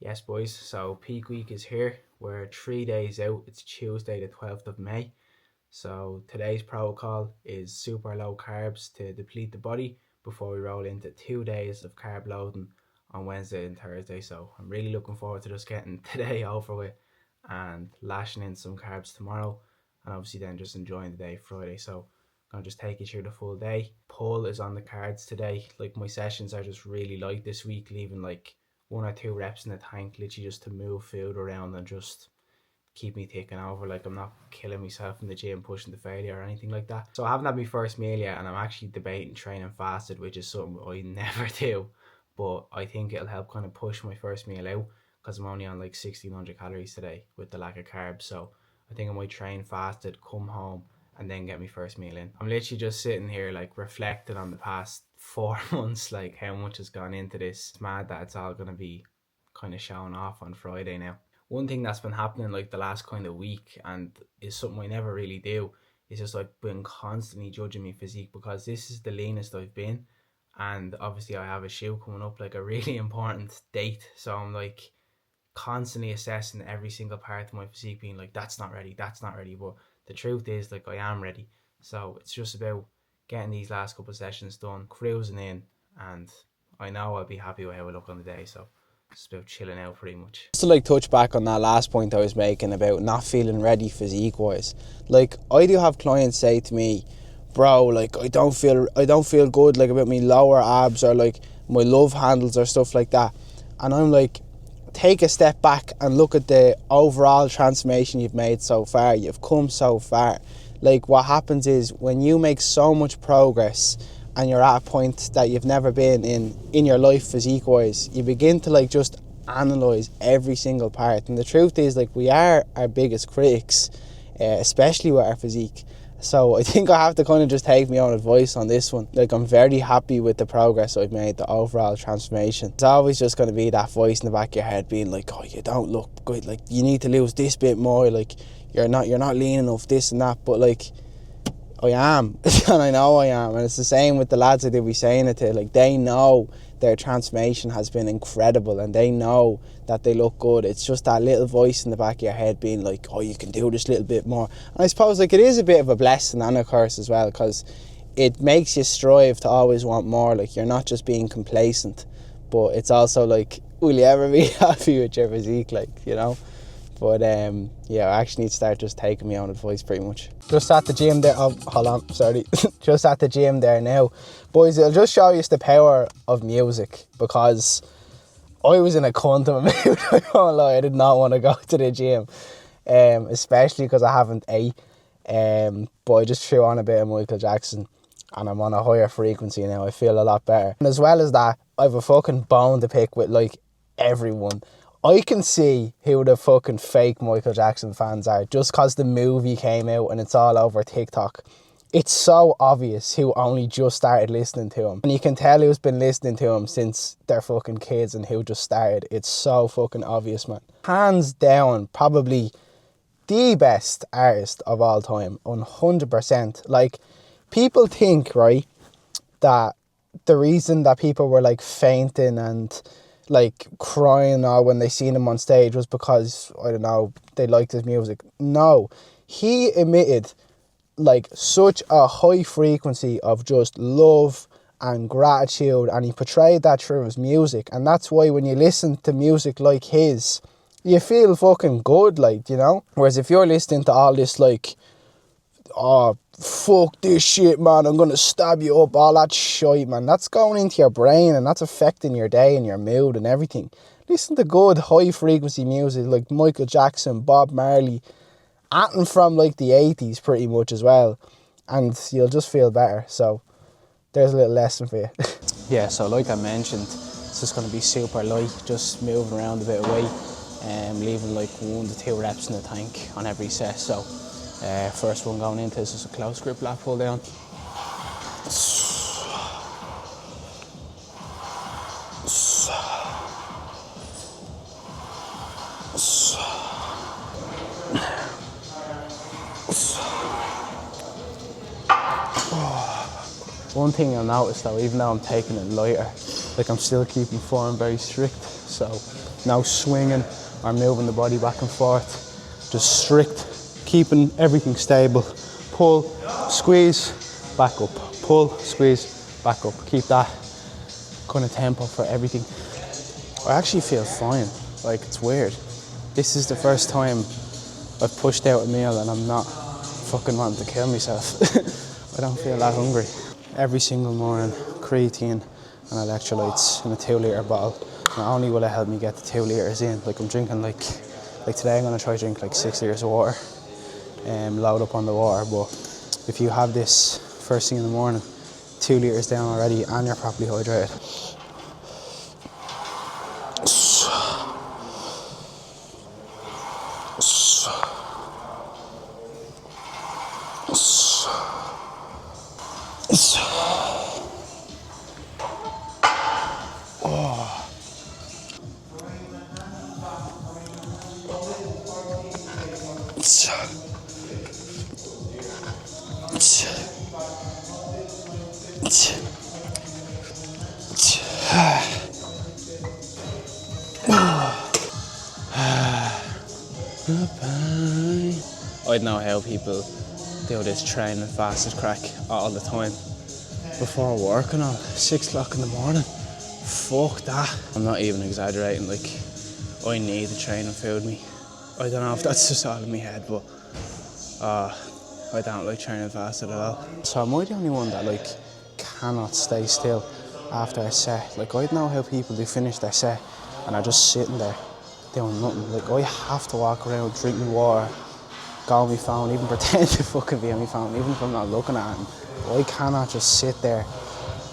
Yes, boys. So peak week is here. We're 3 days out. It's Tuesday, the 12th of May. So today's protocol is super low carbs to deplete the body before we roll into 2 days of carb loading on Wednesday and Thursday. So I'm really looking forward to just getting today over with and lashing in some carbs tomorrow, and obviously then just enjoying the day Friday. So I'm gonna just take you through the full day. Pull is on the cards today. Like, my sessions are just really light this week, leaving like 1 or 2 reps in the tank, literally just to move food around and just keep me taking over. Like, I'm not killing myself in the gym, pushing to failure or anything like that. So I haven't had my first meal yet, and I'm actually debating training fasted, which is something I never do. But I think it'll help kind of push my first meal out because I'm only on like 1600 calories today with the lack of carbs. So I think I might train fasted, come home, and then get my first meal in. I'm literally just sitting here like reflecting on the past 4 months, like how much has gone into this. It's mad that it's all gonna be kind of showing off on Friday now. One thing that's been happening like the last kind of week, and is something I never really do, is just like been constantly judging my physique, because this is the leanest I've been, and obviously I have a shoot coming up, like a really important date. So I'm like constantly assessing every single part of my physique, being like, that's not ready, that's not ready. But the truth is, like, I am ready. So it's just about getting these last couple of sessions done, cruising in, and I know I'll be happy with how I look on the day. So it's about chilling out pretty much. Just to touch back on that last point I was making about not feeling ready physique wise. Like, I do have clients say to me, bro, like I don't feel good like about me lower abs or like my love handles or stuff like that. And I'm like, take a step back and look at the overall transformation you've made so far. You've come so far. Like, what happens is when you make so much progress and you're at a point that you've never been in your life physique wise, you begin to like just analyze every single part. And the truth is, like, we are our biggest critics, especially with our physique. So I think I have to kind of just take my own advice on this one. Like, I'm very happy with the progress I've made, the overall transformation. It's always just going to be that voice in the back of your head being like, oh, you don't look good, like you need to lose this bit more, like you're not lean enough, this and that. But like, I am, and I know I am, and it's the same with the lads I did be saying it to. Like, they know their transformation has been incredible, and they know that they look good. It's just that little voice in the back of your head being like, oh, you can do this little bit more. And I suppose like it is a bit of a blessing and a curse as well, because it makes you strive to always want more. Like, you're not just being complacent, but it's also like, will you ever be happy with your physique, like, you know? But yeah, I actually need to start just taking my own advice pretty much. Just at the gym there, oh, hold on, sorry. Just at the gym there now. Boys, it'll just show you the power of music, because I was in a cunt of a mood, I won't lie. I did not want to go to the gym, especially because I haven't ate. But I just threw on a bit of Michael Jackson, and I'm on a higher frequency now. I feel a lot better. And as well as that, I have a fucking bone to pick with like everyone. I can see who the fucking fake Michael Jackson fans are, just because the movie came out and it's all over TikTok. It's so obvious who only just started listening to him. And you can tell who's been listening to him since they're fucking kids and who just started. It's so fucking obvious, man. Hands down, probably the best artist of all time, 100%. Like, people think, right, that the reason that people were like fainting and like crying or when they seen him on stage was because, I don't know, they liked his music. No, he emitted like such a high frequency of just love and gratitude, and he portrayed that through his music. And that's why when you listen to music like his, you feel fucking good, like, you know. Whereas if you're listening to all this like, oh, fuck this shit, man, I'm gonna stab you up, all that shit, man, that's going into your brain and that's affecting your day and your mood and everything. Listen to good high frequency music like Michael Jackson, Bob Marley, acting from like the 80s pretty much as well, and you'll just feel better. So there's a little lesson for you. Yeah, so like I mentioned, it's just going to be super light, just moving around a bit of weight, leaving like 1 to 2 reps in the tank on every set. So first one going into is just a close grip lat pull down. One thing you'll notice though, even though I'm taking it lighter, like I'm still keeping form very strict. So No swinging or moving the body back and forth. Just strict, keeping everything stable. Pull, squeeze, back up. Pull, squeeze, back up. Keep that kind of tempo for everything. I actually feel fine. Like, it's weird. This is the first time I've pushed out a meal and I'm not fucking wanting to kill myself. I don't feel that hungry. Every single morning, creatine and electrolytes in a 2 litre bottle. Not only will it help me get the 2 litres in, like I'm drinking like today I'm gonna try to drink like 6 litres of water, load up on the water. But if you have this first thing in the morning, 2 litres down already and you're properly hydrated. I don't know how people do this training fasted crack all the time before work and all, 6 o'clock in the morning. Fuck that. I'm not even exaggerating, like, I need the training food me. I don't know if that's just all in my head, but I don't like training fasted at all. So am I the only one that like cannot stay still after a set? Like, I don't know how people do finish their set and are just sitting there doing nothing. Like, I have to walk around, drink my water, go on my phone, even pretend to fucking be on my phone, even if I'm not looking at it. I cannot just sit there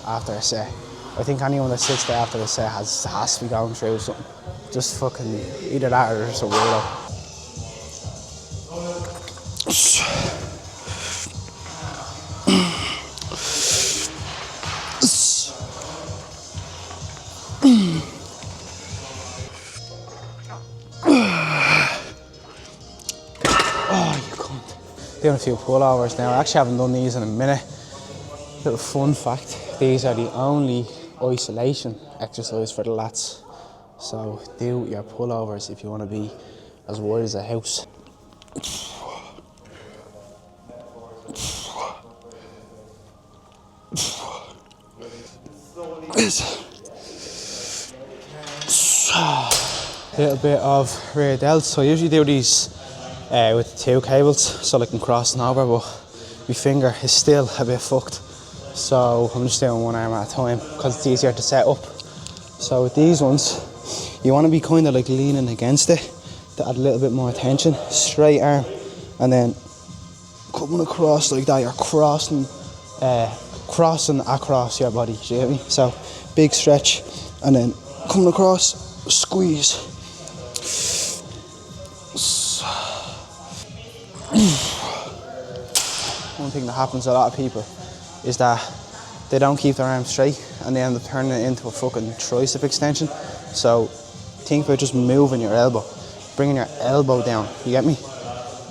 after a set. I think anyone that sits there after a set has to be going through something. Just fucking either that or just a weirdo. Doing a few pullovers now. I actually haven't done these in a minute. Little fun fact, these are the only isolation exercise for the lats. So do your pullovers if you want to be as wide as a house. A little bit of rear delts. So I usually do these with 2 cables so I can cross them over, but my finger is still a bit fucked. So I'm just doing one arm at a time because it's easier to set up. So with these ones, you want to be kind of like leaning against it to add a little bit more tension. Straight arm and then coming across like that. You're crossing across your body, do you get me? So big stretch and then coming across, squeeze. One thing that happens to a lot of people is that they don't keep their arms straight and they end up turning it into a fucking tricep extension. So think about just moving your elbow, bringing your elbow down, you get me?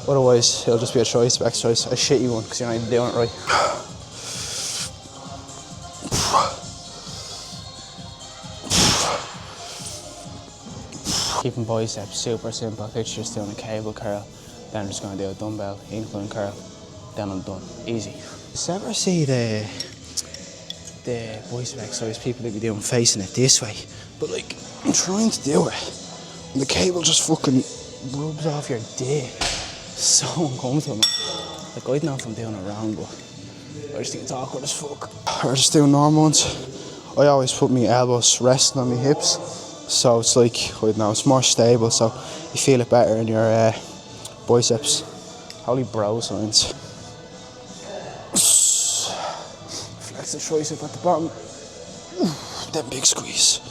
Otherwise it'll just be a tricep exercise, a shitty one because you're not even doing it right. Keeping biceps super simple. Literally just doing a cable curl, then I'm just going to do a dumbbell incline curl, then I'm done. Easy. Does ever see the bicep exercise people that be doing facing it this way? But like, I'm trying to do it and the cable just fucking rubs off your dick. So uncomfortable, man. Like, I don't know if I'm doing it wrong, but I just think it's awkward as fuck. Or just doing normal ones. I always put my elbows resting on my hips, so it's like, I don't know, it's more stable, so you feel it better in your biceps. Holy bro signs. Flex the tricep at the bottom. Then big squeeze.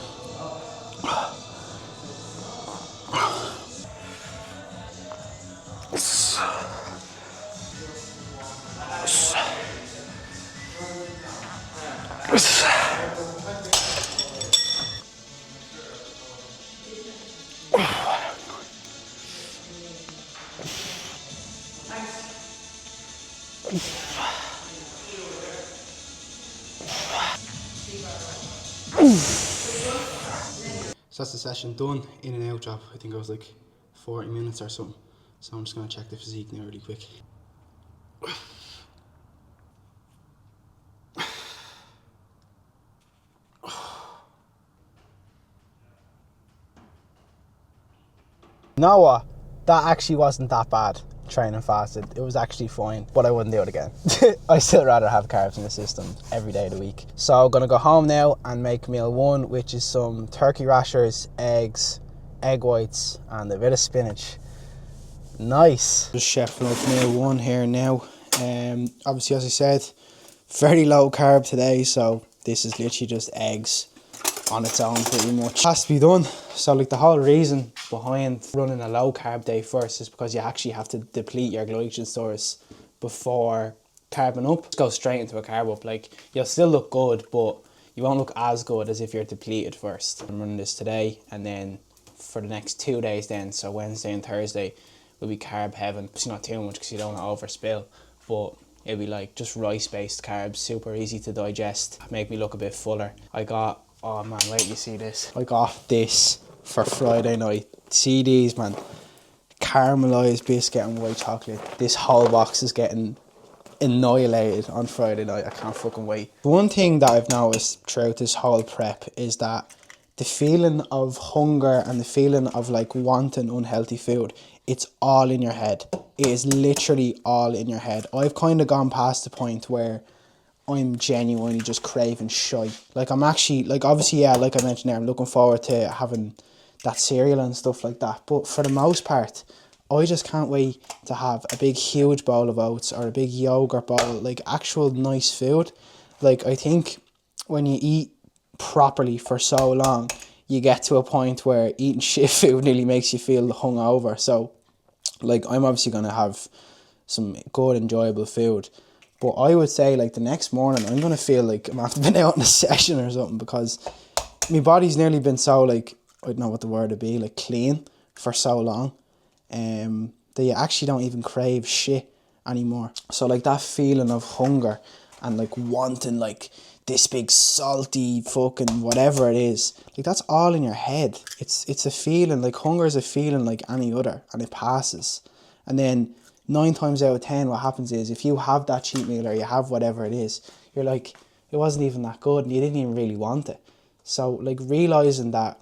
So that's the session done, in and out job. I think it was like 40 minutes or something. So I'm just going to check the physique now really quick. You know what? That actually wasn't that bad, training fasted. It was actually fine, but I wouldn't do it again. I still rather have carbs in the system every day of the week. So I'm gonna go home now and make meal one, which is some turkey rashers, eggs, egg whites, and a bit of spinach. Nice. Just chefing up meal one here now. Obviously, as I said, very low carb today, so this is literally just eggs on its own pretty much. Has to be done. So like the whole reason behind running a low carb day first is because you actually have to deplete your glycogen stores before carbing up. Just go straight into a carb up. Like, you'll still look good, but you won't look as good as if you're depleted first. I'm running this today, and then for the next 2 days then, so Wednesday and Thursday will be carb heaven. It's not too much because you don't want to overspill, but it'll be like just rice based carbs, super easy to digest, make me look a bit fuller. Oh man, wait till you see this. I got this for Friday night. See these, man. Caramelised biscuit and white chocolate. This whole box is getting annihilated on Friday night. I can't fucking wait. One thing that I've noticed throughout this whole prep is that the feeling of hunger and the feeling of like wanting unhealthy food, it's all in your head. It is literally all in your head. I've kind of gone past the point where I'm genuinely just craving shite. Like, I'm actually, like, obviously, yeah, like I mentioned there, I'm looking forward to having that cereal and stuff like that. But for the most part, I just can't wait to have a big, huge bowl of oats or a big yogurt bowl, like actual nice food. Like, I think when you eat properly for so long, you get to a point where eating shit food nearly makes you feel hungover. So, like, I'm obviously going to have some good, enjoyable food. But I would say, like, the next morning, I'm going to feel like I'm after been out in a session or something, because my body's nearly been so, like, I don't know what the word would be, like, clean for so long, that you actually don't even crave shit anymore. So, like, that feeling of hunger and, like, wanting, like, this big salty fucking whatever it is, like, that's all in your head. It's a feeling, like, hunger is a feeling like any other, and it passes. And then 9 times out of 10, what happens is, if you have that cheat meal or you have whatever it is, you're like, it wasn't even that good and you didn't even really want it. So, like, realising that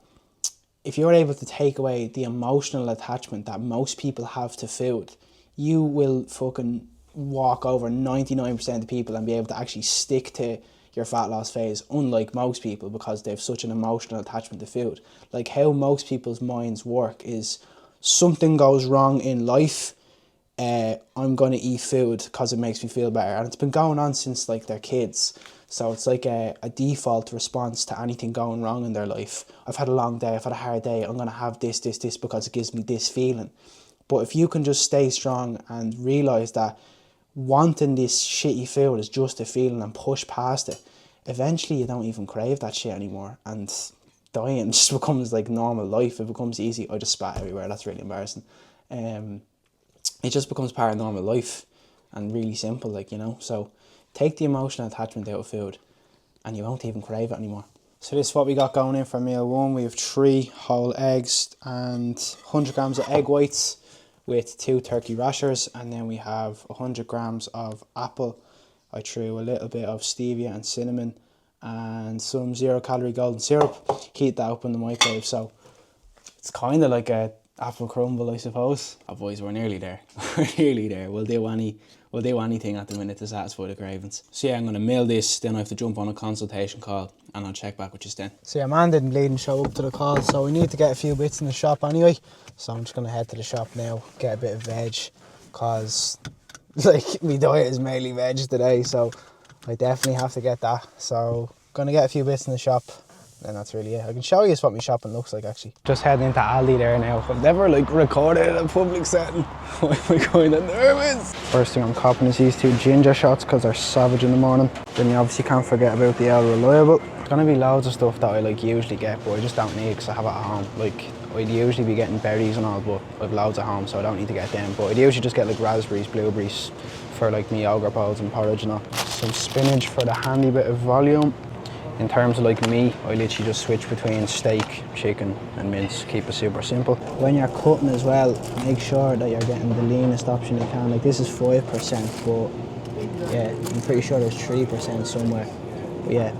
if you're able to take away the emotional attachment that most people have to food, you will fucking walk over 99% of people and be able to actually stick to your fat loss phase, unlike most people, because they have such an emotional attachment to food. Like, how most people's minds work is, something goes wrong in life, I'm going to eat food because it makes me feel better. And it's been going on since, like, they're kids. So it's like a default response to anything going wrong in their life. I've had a long day, I've had a hard day, I'm going to have this because it gives me this feeling. But if you can just stay strong and realise that wanting this shitty food is just a feeling and push past it, eventually you don't even crave that shit anymore. And dying just becomes like normal life. It becomes easy. I just spat everywhere. That's really embarrassing. It just becomes part of normal life and really simple, like, you know. So take the emotional attachment out of food and you won't even crave it anymore. So this is what we got going in for meal one. We have 3 whole eggs and 100 grams of egg whites with 2 turkey rashers, and then we have 100 grams of apple. I threw a little bit of stevia and cinnamon and some 0-calorie golden syrup. Heat that up in the microwave. So it's kind of like a apple crumble, I suppose. Oh boys, we're nearly there. We're nearly there. We'll do anything at the minute to satisfy the cravings. So yeah, I'm going to mail this, then I have to jump on a consultation call and I'll check back with you then. So yeah, man didn't bleed and show up to the call, so we need to get a few bits in the shop anyway. So I'm just going to head to the shop now, get a bit of veg, because like my diet is mainly veg today, so I definitely have to get that. So going to get a few bits in the shop. And that's really it. I can show you what my shopping looks like actually. Just heading into Aldi there now. I've never like recorded in a public setting. Why am I kind of nervous? First thing I'm copping is these 2 ginger shots because they're savage in the morning. Then you obviously can't forget about the El Reliable. There's gonna be loads of stuff that I like usually get, but I just don't need because I have it at home. Like, I'd usually be getting berries and all, but I've loads at home, so I don't need to get them. But I'd usually just get like raspberries, blueberries for like me yogurt bowls and porridge and all. Some spinach for the handy bit of volume. In terms of like meat, I literally just switch between steak, chicken and mince, keep it super simple. When you're cutting as well, make sure that you're getting the leanest option you can. Like this is 5%, but yeah, I'm pretty sure there's 3% somewhere. But yeah,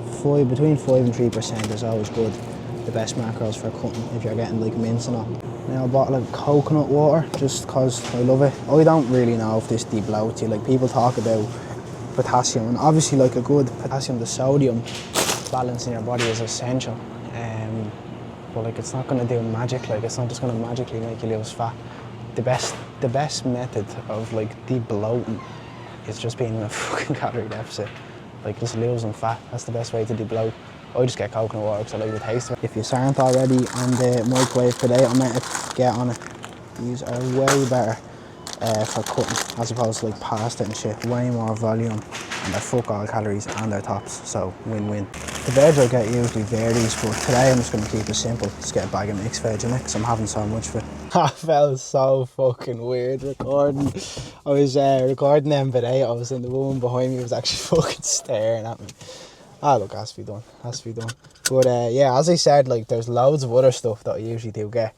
between 5 and 3% is always good. The best macros for cutting if you're getting like mince and all. Now a bottle of coconut water, just cause I love it. I don't really know if this debloats you. Like people talk about potassium, and obviously like a good potassium to sodium balance in your body is essential. But like it's not gonna do magic. Like it's not just gonna magically make you lose fat. The best method of like debloating is just being in a fucking calorie deficit. Like just losing fat. That's the best way to debloat. I just get coconut water because I like the taste of it. If you aren't already on the microwave potato method, get on it. These are way better for cutting as opposed to like pasta and shit. Way more volume and they're fuck all calories and they're tops, so win-win. The veg I get usually varies, but today I'm just going to keep it simple. Just get a bag of mixed veg in it because I'm having so much of it. That felt so fucking weird recording. I was recording them potatoes and the woman behind me was actually fucking staring at me. Ah, look, has to be done. Has to be done. But yeah, as I said, like there's loads of other stuff that I usually do get,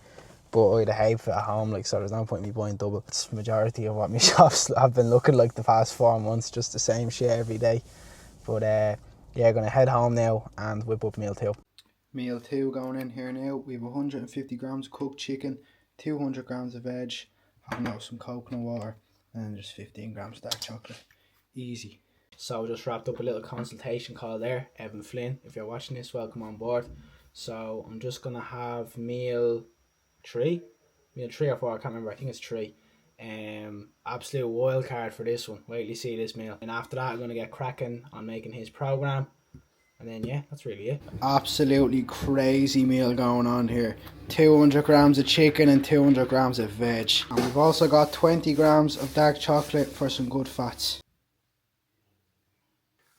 but I'd hate for it at home. Like, so there's no point in me buying double. It's the majority of what my shops have been looking like the past 4 months, just the same shit every day. But yeah, gonna head home now and whip up meal 2. Meal 2 going in here now. We have 150 grams of cooked chicken, 200 grams of veg, having out some coconut water, and then just 15 grams dark chocolate. Easy. So just wrapped up a little consultation call there. Evan Flynn, if you're watching this, welcome on board. So I'm just gonna have meal 3 or 4, I can't remember, I think it's 3. Absolute wild card for this one. Wait till you see this meal. And after that I'm gonna get cracking on making his program. And then yeah, that's really it. Absolutely crazy meal going on here. 200 grams of chicken and 200 grams of veg. And we've also got 20 grams of dark chocolate for some good fats.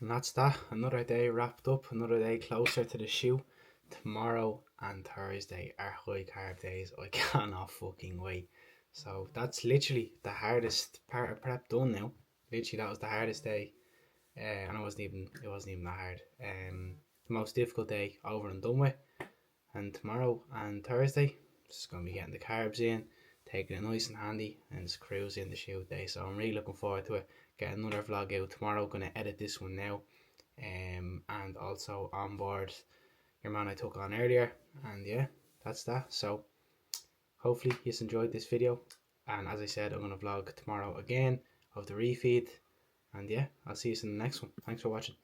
And that's that. Another day wrapped up. Another day closer to the shoot. Tomorrow and Thursday are high carb days. I cannot fucking wait. So that's literally the hardest part of prep done now. Literally that was the hardest day. And it wasn't even that hard. The most difficult day over and done with. And tomorrow and Thursday, just gonna be getting the carbs in, taking it nice and handy, and just cruising the shoot day. So I'm really looking forward to it. Get another vlog out tomorrow. Gonna edit this one now, and also on board your man I took on earlier. And yeah, that's that. So hopefully you enjoyed this video. And as I said, I'm gonna vlog tomorrow again of the refeed. And yeah, I'll see you in the next one. Thanks for watching.